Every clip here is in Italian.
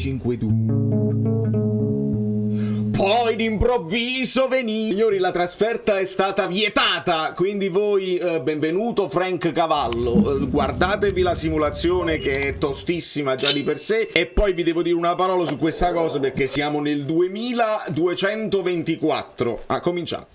5 Poi d'improvviso venì. Signori, la trasferta è stata vietata, quindi voi benvenuto Frank Cavallo, guardatevi la simulazione che è tostissima già di per sé, e poi vi devo dire una parola su questa cosa perché siamo nel 2224. Cominciamo.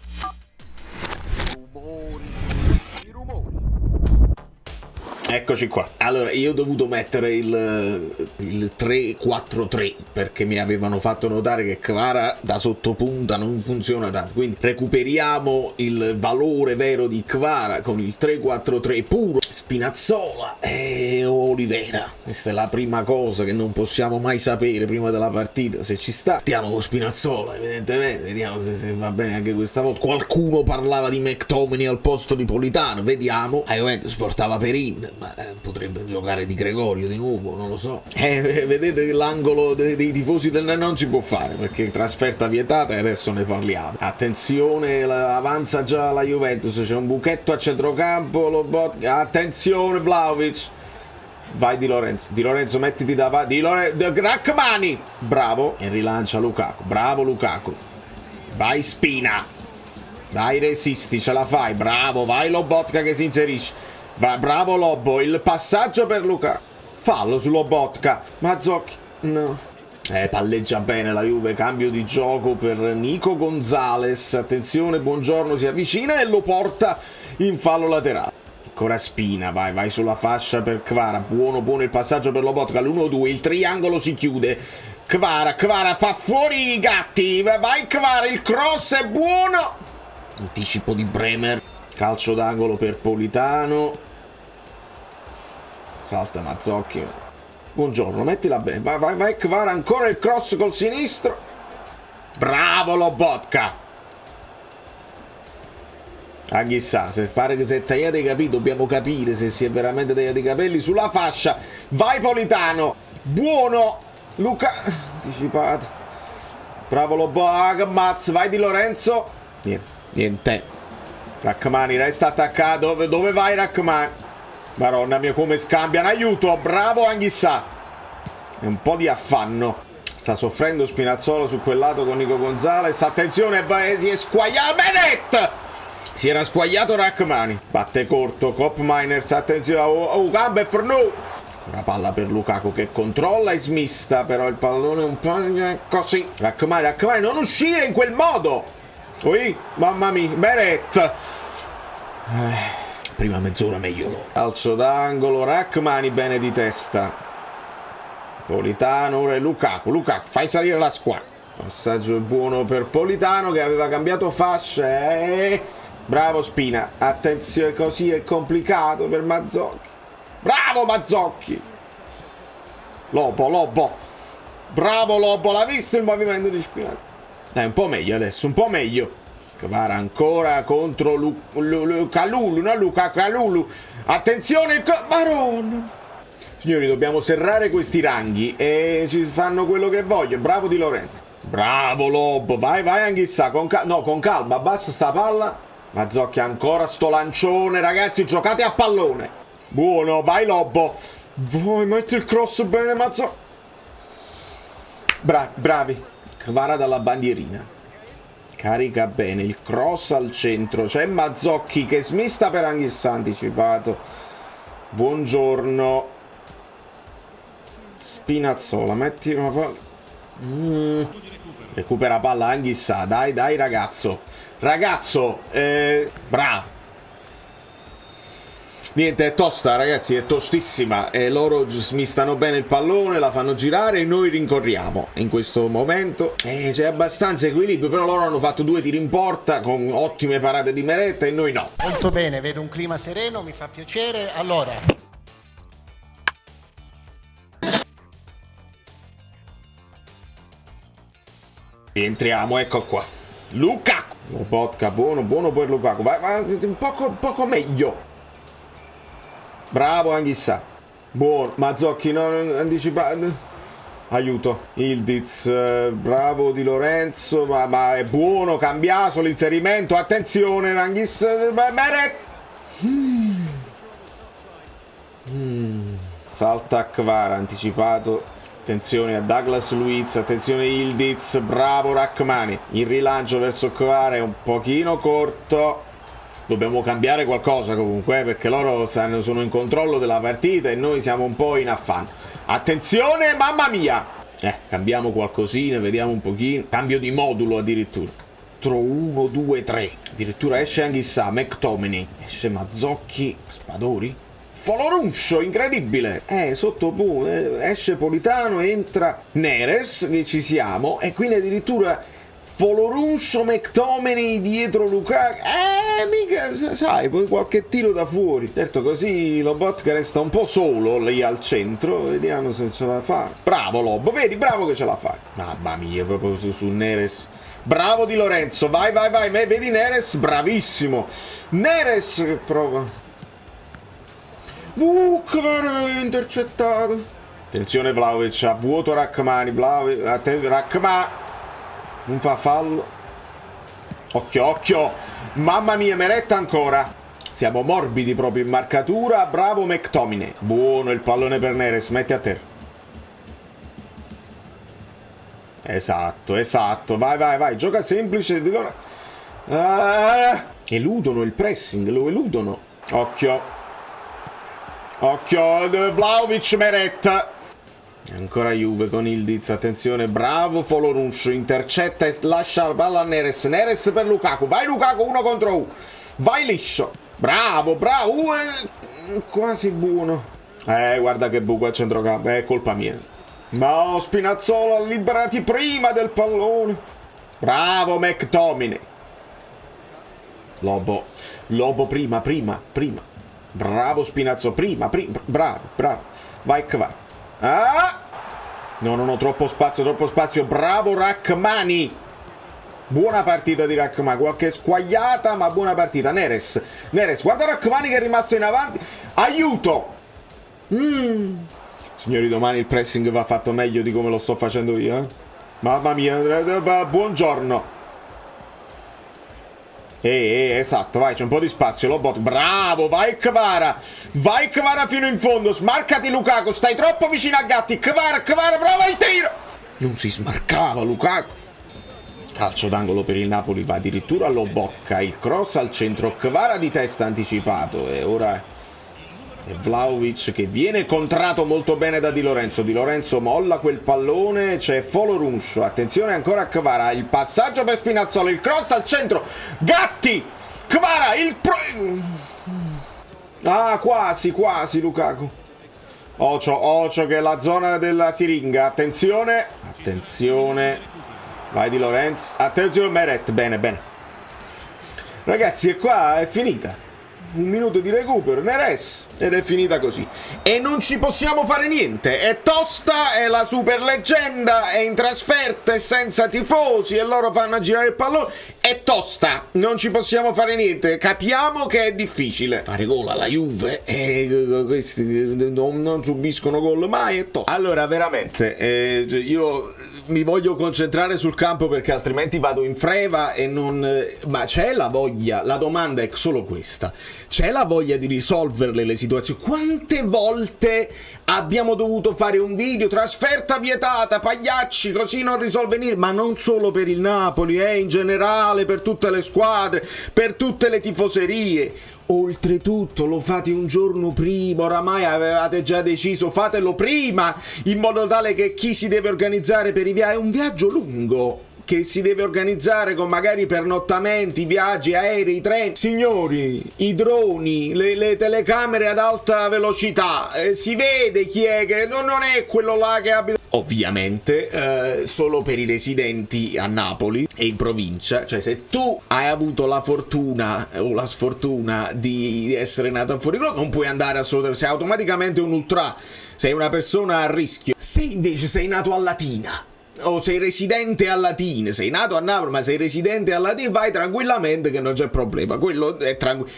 Eccoci qua. Allora, io ho dovuto mettere il 3-4-3 perché mi avevano fatto notare che Kvara da sottopunta non funziona tanto. Quindi recuperiamo il valore vero di Kvara con il 3-4-3 puro. Spinazzola e Olivera. Questa è la prima cosa che non possiamo mai sapere prima della partita, se ci sta. Stiamo con Spinazzola, evidentemente. Vediamo se va bene anche questa volta. Qualcuno parlava di McTominay al posto di Politano. Vediamo. Juventus portava Perin, ma potrebbe giocare Di Gregorio di nuovo, non lo so. Vedete che l'angolo dei tifosi del non si può fare perché trasferta vietata e adesso ne parliamo. Attenzione, avanza già la Juventus, c'è un buchetto a centrocampo, attenzione Vlahovic. Vai Di Lorenzo mettiti davanti, Rachmani, bravo, e rilancia Lukaku, bravo Lukaku, vai Spina, vai resisti, ce la fai, bravo, vai Lobotka che si inserisce. Bravo Lobo, il passaggio per Luca. Fallo su Lobotka. Mazzocchi, no. Palleggia bene la Juve, cambio di gioco per Nico Gonzalez. Attenzione, Buongiorno si avvicina e lo porta in fallo laterale. Ancora Spina, vai sulla fascia per Kvara. Buono il passaggio per Lobotka, l'1-2, il triangolo si chiude. Kvara fa fuori i gatti. Vai Kvara, il cross è buono. Anticipo di Bremer. Calcio d'angolo per Politano. Salta Mazzocchi. Buongiorno, mettila bene. Vai Kvara, ancora il cross col sinistro. Bravo Lobotka. Chissà, se pare che si è tagliato i capelli, dobbiamo capire se si è veramente tagliato i capelli sulla fascia. Vai Politano. Buono. Luca. Anticipato. Bravo Lobotka. Mazz, vai Di Lorenzo. Niente. Rachmani resta attaccato. Dove vai Rachmani? Maronna mia, come scambiano. Aiuto, bravo Anghissà. È un po' di affanno. Sta soffrendo Spinazzola su quel lato con Nico Gonzalez. Attenzione, si è squagliato Benet. Si era squagliato Rachmani. Batte corto Cop Miners. Attenzione, gambe Fornu. Una palla per Lukaku che controlla e smista, però il pallone un po' così. Rachmani non uscire in quel modo. Mamma mia, Benet. Prima mezz'ora meglio loro. Calcio d'angolo, Rachmani bene di testa. Politano, ora è Lukaku, fai salire la squadra. Passaggio buono per Politano che aveva cambiato fascia. Bravo Spina. Attenzione, così è complicato per Mazzocchi. Bravo Mazzocchi. Lobo. Bravo Lobo, l'ha visto il movimento di Spina? Dai, un po' meglio adesso, un po' meglio. Kvara ancora contro Kalulu, no Kalulu. Attenzione, Maronna. Signori, dobbiamo serrare questi ranghi e ci fanno quello che voglio. Bravo Di Lorenzo. Bravo Lobo, vai Anghissà, con calma, basta sta palla. Mazzocchi ancora sto lancione, ragazzi, giocate a pallone. Buono, vai Lobo. Vai, metti il cross bene, Mazzocchi. Bravi. Kvara dalla bandierina. Carica bene, il cross al centro. C'è Mazzocchi che smista per Anghissà, anticipato. Buongiorno. Spinazzola, metti una palla. Recupera palla Anghissà. Dai ragazzo. Bravo. Niente, è tosta ragazzi, è tostissima. E loro smistano bene il pallone, la fanno girare e noi rincorriamo. In questo momento c'è abbastanza equilibrio, però loro hanno fatto 2 tiri in porta con ottime parate di Meretta e noi no. Molto bene, vedo un clima sereno, mi fa piacere. Allora, entriamo, ecco qua. Lukaku. Lobotka, buono per Lukaku. Vai, un poco meglio. Bravo Anghissà. Buono. Mazzocchi non anticipato. Aiuto. Ildiz. Bravo Di Lorenzo. Ma è buono. Cambiaso l'inserimento. Attenzione Anghissà. Meret. Salta a Kvara anticipato. Attenzione a Douglas Luiz, attenzione Yildiz, bravo Rachmani. Il rilancio verso Kvara è un pochino corto. Dobbiamo cambiare qualcosa comunque, perché loro sono in controllo della partita e noi siamo un po' in affanno. Attenzione, mamma mia! Cambiamo qualcosina, vediamo un pochino. Cambio di modulo addirittura. 1, 2, 3. Addirittura esce Anghissà, McTominay. Esce Mazzocchi, Spadori. Foloruscio, incredibile. Esce Politano, entra Neres, che ci siamo. E quindi addirittura Foloruscio, McTominay dietro Lukaku. Mica, sai, poi qualche tiro da fuori. Certo, così Lobotka resta un po' solo lì al centro. Vediamo se ce la fa. Bravo Lobo, vedi, bravo che ce la fa. Mamma mia, proprio su Neres. Bravo Di Lorenzo, vai, vedi Neres, bravissimo. Neres che prova. Caro, intercettato. Attenzione Vlahovic, a vuoto Rachmani, Rachmani. Non fa fallo. Occhio. Mamma mia, Meretta ancora. Siamo morbidi proprio in marcatura. Bravo McTominay. Buono il pallone per Neres, metti a terra. Esatto. Vai. Gioca semplice. Eludono il pressing, lo eludono. Occhio, Vlahovic, Meretta. Ancora Juve con Yildiz, attenzione, bravo Foloruscio, intercetta e lascia la palla a Neres. Neres per Lukaku, vai Lukaku, 1 contro 1. Vai liscio. Bravo. Quasi buono. Guarda che buco al centrocampo, è colpa mia. No, Spinazzola, liberati prima del pallone. Bravo McTominay. Lobo prima. Bravo Spinazzo, prima. Bravo. Vai Kvara. No, troppo spazio. Bravo Rachmani. Buona partita di Rachmani. Qualche squagliata, ma buona partita. Neres, guarda Rachmani che è rimasto in avanti. Aiuto. Signori, domani il pressing va fatto meglio di come lo sto facendo io. Mamma mia, buongiorno. Esatto, vai, c'è un po' di spazio, Lobot, bravo, vai Kvara fino in fondo, smarcati Lukaku, stai troppo vicino a Gatti, Kvara, bravo il tiro, non si smarcava Lukaku, calcio d'angolo per il Napoli, va addirittura Lobocca, il cross al centro, Kvara di testa anticipato e ora è Vlahovic che viene contrato molto bene da Di Lorenzo molla quel pallone, c'è Foloruscio, attenzione ancora a Kvara, il passaggio per Spinazzola, il cross al centro, Gatti, Kvara, quasi Lukaku. Ocio che è la zona della siringa, attenzione, vai Di Lorenzo, attenzione Meret, bene. Ragazzi, e qua è finita. 1 minuto di recupero, Neres, ed è finita così. E non ci possiamo fare niente. È tosta, è la super leggenda, è in trasferta, è senza tifosi e loro fanno girare il pallone. È tosta, non ci possiamo fare niente. Capiamo che è difficile. Fare gol alla Juve e questi non subiscono gol mai, è tosta. Allora, veramente, io mi voglio concentrare sul campo perché altrimenti vado in freva e non... Ma c'è la voglia, la domanda è solo questa. C'è la voglia di risolverle le situazioni? Quante volte abbiamo dovuto fare un video, trasferta vietata, pagliacci, così non risolve niente? Ma non solo per il Napoli, in generale, per tutte le squadre, per tutte le tifoserie. Oltretutto lo fate un giorno prima, oramai avevate già deciso, fatelo prima, in modo tale che chi si deve organizzare per i viaggi, è un viaggio lungo che si deve organizzare con magari pernottamenti, viaggi, aerei, treni. Signori, i droni, le telecamere ad alta velocità, si vede chi è che non è quello là che abita. Ovviamente solo per i residenti a Napoli e in provincia, cioè se tu hai avuto la fortuna o la sfortuna di essere nato fuori rotta non puoi andare assolutamente, sei automaticamente un ultra, sei una persona a rischio. Se invece sei nato a Latina o sei residente a Latina, sei nato a Napoli ma sei residente a Latina, vai tranquillamente che non c'è problema, quello è tranquillo.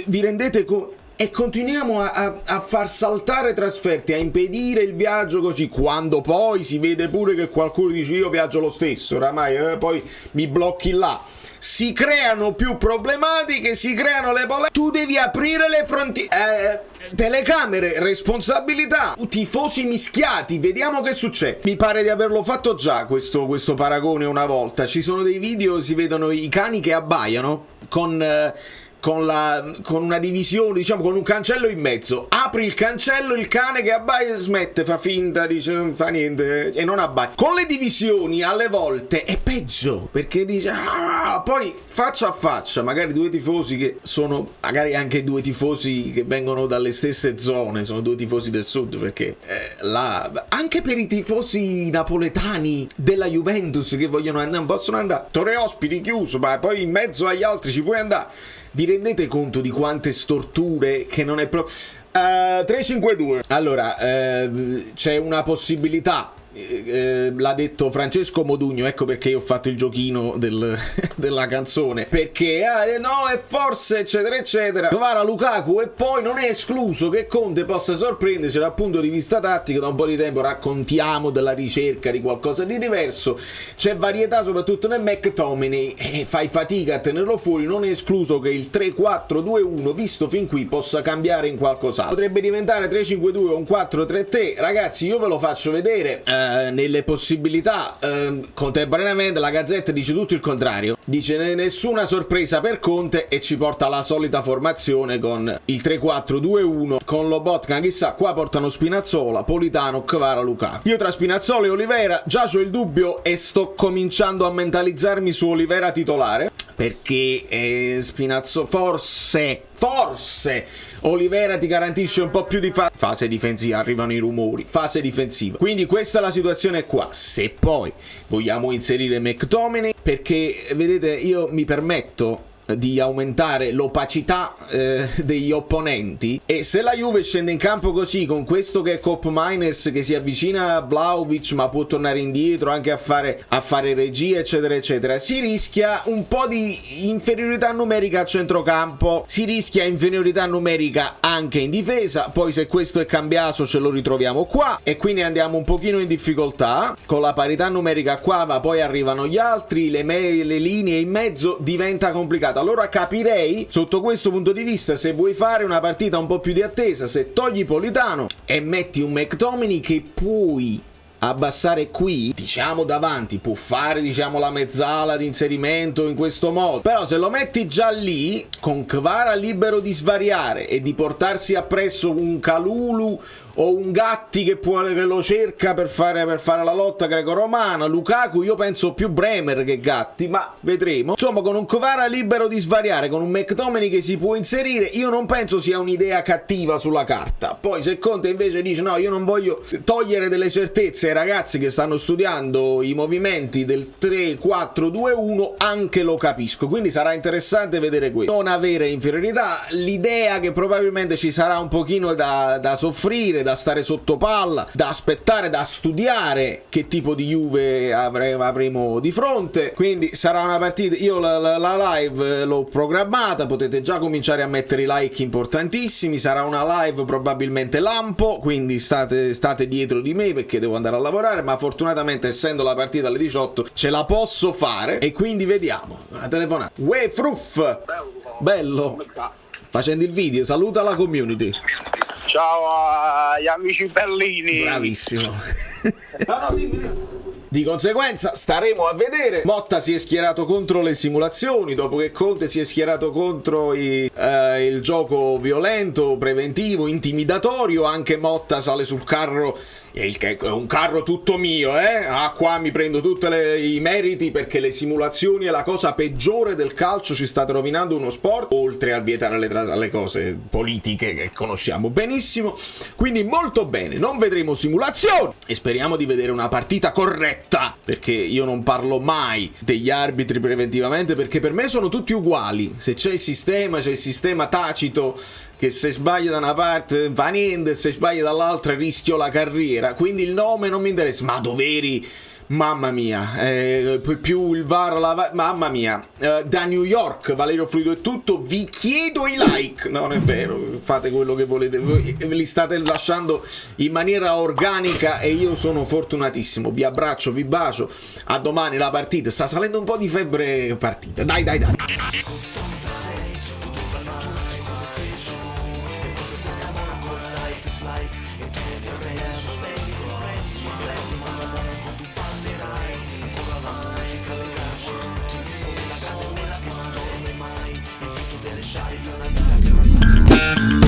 Vi rendete conto? E continuiamo a far saltare trasferte, a impedire il viaggio così, quando poi si vede pure che qualcuno dice io viaggio lo stesso, oramai poi mi blocchi là. si creano più problematiche, si creano le polemiche. Tu devi aprire le frontiere, telecamere, responsabilità, tifosi mischiati, vediamo che succede. Mi pare di averlo fatto già questo paragone una volta. Ci sono dei video, si vedono i cani che abbaiano con una divisione, diciamo, con un cancello in mezzo. Apri il cancello, il cane che abbaia smette, fa finta, dice non fa niente e non abbaia. Con le divisioni alle volte è peggio, perché dice poi faccia a faccia, magari due tifosi che sono magari anche due tifosi che vengono dalle stesse zone, sono due tifosi del sud, perché anche per i tifosi napoletani della Juventus che vogliono andare, non possono andare, Torre Ospiti chiuso, ma poi in mezzo agli altri ci puoi andare. Vi rendete conto di quante storture che non è proprio... 352. Allora, c'è una possibilità, l'ha detto Francesco Modugno, ecco perché io ho fatto il giochino della canzone, perché no, e forse eccetera eccetera, Kvara Lukaku, e poi non è escluso che Conte possa sorprenderci dal punto di vista tattico. Da un po' di tempo raccontiamo della ricerca di qualcosa di diverso, c'è varietà soprattutto nel McTominay e fai fatica a tenerlo fuori. Non è escluso che il 3-4-2-1 visto fin qui possa cambiare in qualcos'altro, potrebbe diventare 3-5-2 o un 4-3-3. ragazzi, io ve lo faccio vedere nelle possibilità. Contemporaneamente la Gazzetta dice tutto il contrario, dice nessuna sorpresa per Conte e ci porta alla solita formazione con il 3-4-2-1 con Lobotka. Chissà, qua portano Spinazzola, Politano, Kvara, Lukaku. Io tra Spinazzola e Olivera già c'ho il dubbio e sto cominciando a mentalizzarmi su Olivera titolare, perché Spinazzola forse Olivera ti garantisce un po' più di fase difensiva, arrivano i rumori, fase difensiva. Quindi questa è la situazione qua. Se poi vogliamo inserire McTominay, perché vedete, io mi permetto di aumentare l'opacità degli opponenti, e se la Juve scende in campo così, con questo che è Cop Miners che si avvicina a Vlahovic ma può tornare indietro anche a fare regia eccetera eccetera, si rischia un po' di inferiorità numerica a centrocampo, si rischia inferiorità numerica anche in difesa. Poi se questo è Cambiaso ce lo ritroviamo qua e quindi andiamo un pochino in difficoltà con la parità numerica qua, ma poi arrivano gli altri, le linee in mezzo, diventa complicato. Allora capirei sotto questo punto di vista, se vuoi fare una partita un po' più di attesa, se togli Politano e metti un McTominay che puoi abbassare qui, diciamo davanti, può fare diciamo la mezzala di inserimento in questo modo, però se lo metti già lì con Kvara libero di svariare e di portarsi appresso un Kalulu o un Gatti che lo cerca per fare la lotta greco-romana, Lukaku io penso più Bremer che Gatti, ma vedremo. Insomma, con un Kvara libero di svariare, con un McTominay che si può inserire, io non penso sia un'idea cattiva sulla carta. Poi se Conte invece dice no, io non voglio togliere delle certezze ai ragazzi che stanno studiando i movimenti del 3-4-2-1, anche lo capisco, quindi sarà interessante vedere questo. Non avere inferiorità, l'idea che probabilmente ci sarà un pochino da soffrire, da stare sotto palla, da aspettare, da studiare che tipo di Juve avremo di fronte. Quindi sarà una partita, io la live l'ho programmata, potete già cominciare a mettere i like importantissimi, sarà una live probabilmente lampo, quindi state dietro di me perché devo andare a lavorare, ma fortunatamente essendo la partita alle 18 ce la posso fare e quindi vediamo. Una telefonata. Uè Fruff, bello, come sta? Facendo il video, saluta la community. Ciao agli amici bellini. Bravissimo. Di conseguenza staremo a vedere. Motta si è schierato contro le simulazioni dopo che Conte si è schierato contro il gioco violento, preventivo, intimidatorio. Anche Motta sale sul carro, è un carro tutto mio, qua mi prendo tutti i meriti, perché le simulazioni è la cosa peggiore del calcio, ci state rovinando uno sport, oltre a vietare le cose politiche che conosciamo benissimo. Quindi molto bene, non vedremo simulazioni e speriamo di vedere una partita corretta, perché io non parlo mai degli arbitri preventivamente, perché per me sono tutti uguali. Se c'è il sistema tacito che se sbagli da una parte fa niente, se sbagli dall'altra rischio la carriera, quindi il nome non mi interessa, ma doveri Mamma mia, più il VAR, mamma mia. Da New York, Valerio Fluido è tutto. Vi chiedo i like. No, non è vero, fate quello che volete. Voi li state lasciando in maniera organica e io sono fortunatissimo. Vi abbraccio, vi bacio. A domani la partita. Sta salendo un po' di febbre partita. Dai, dai, dai. Delle sciare di una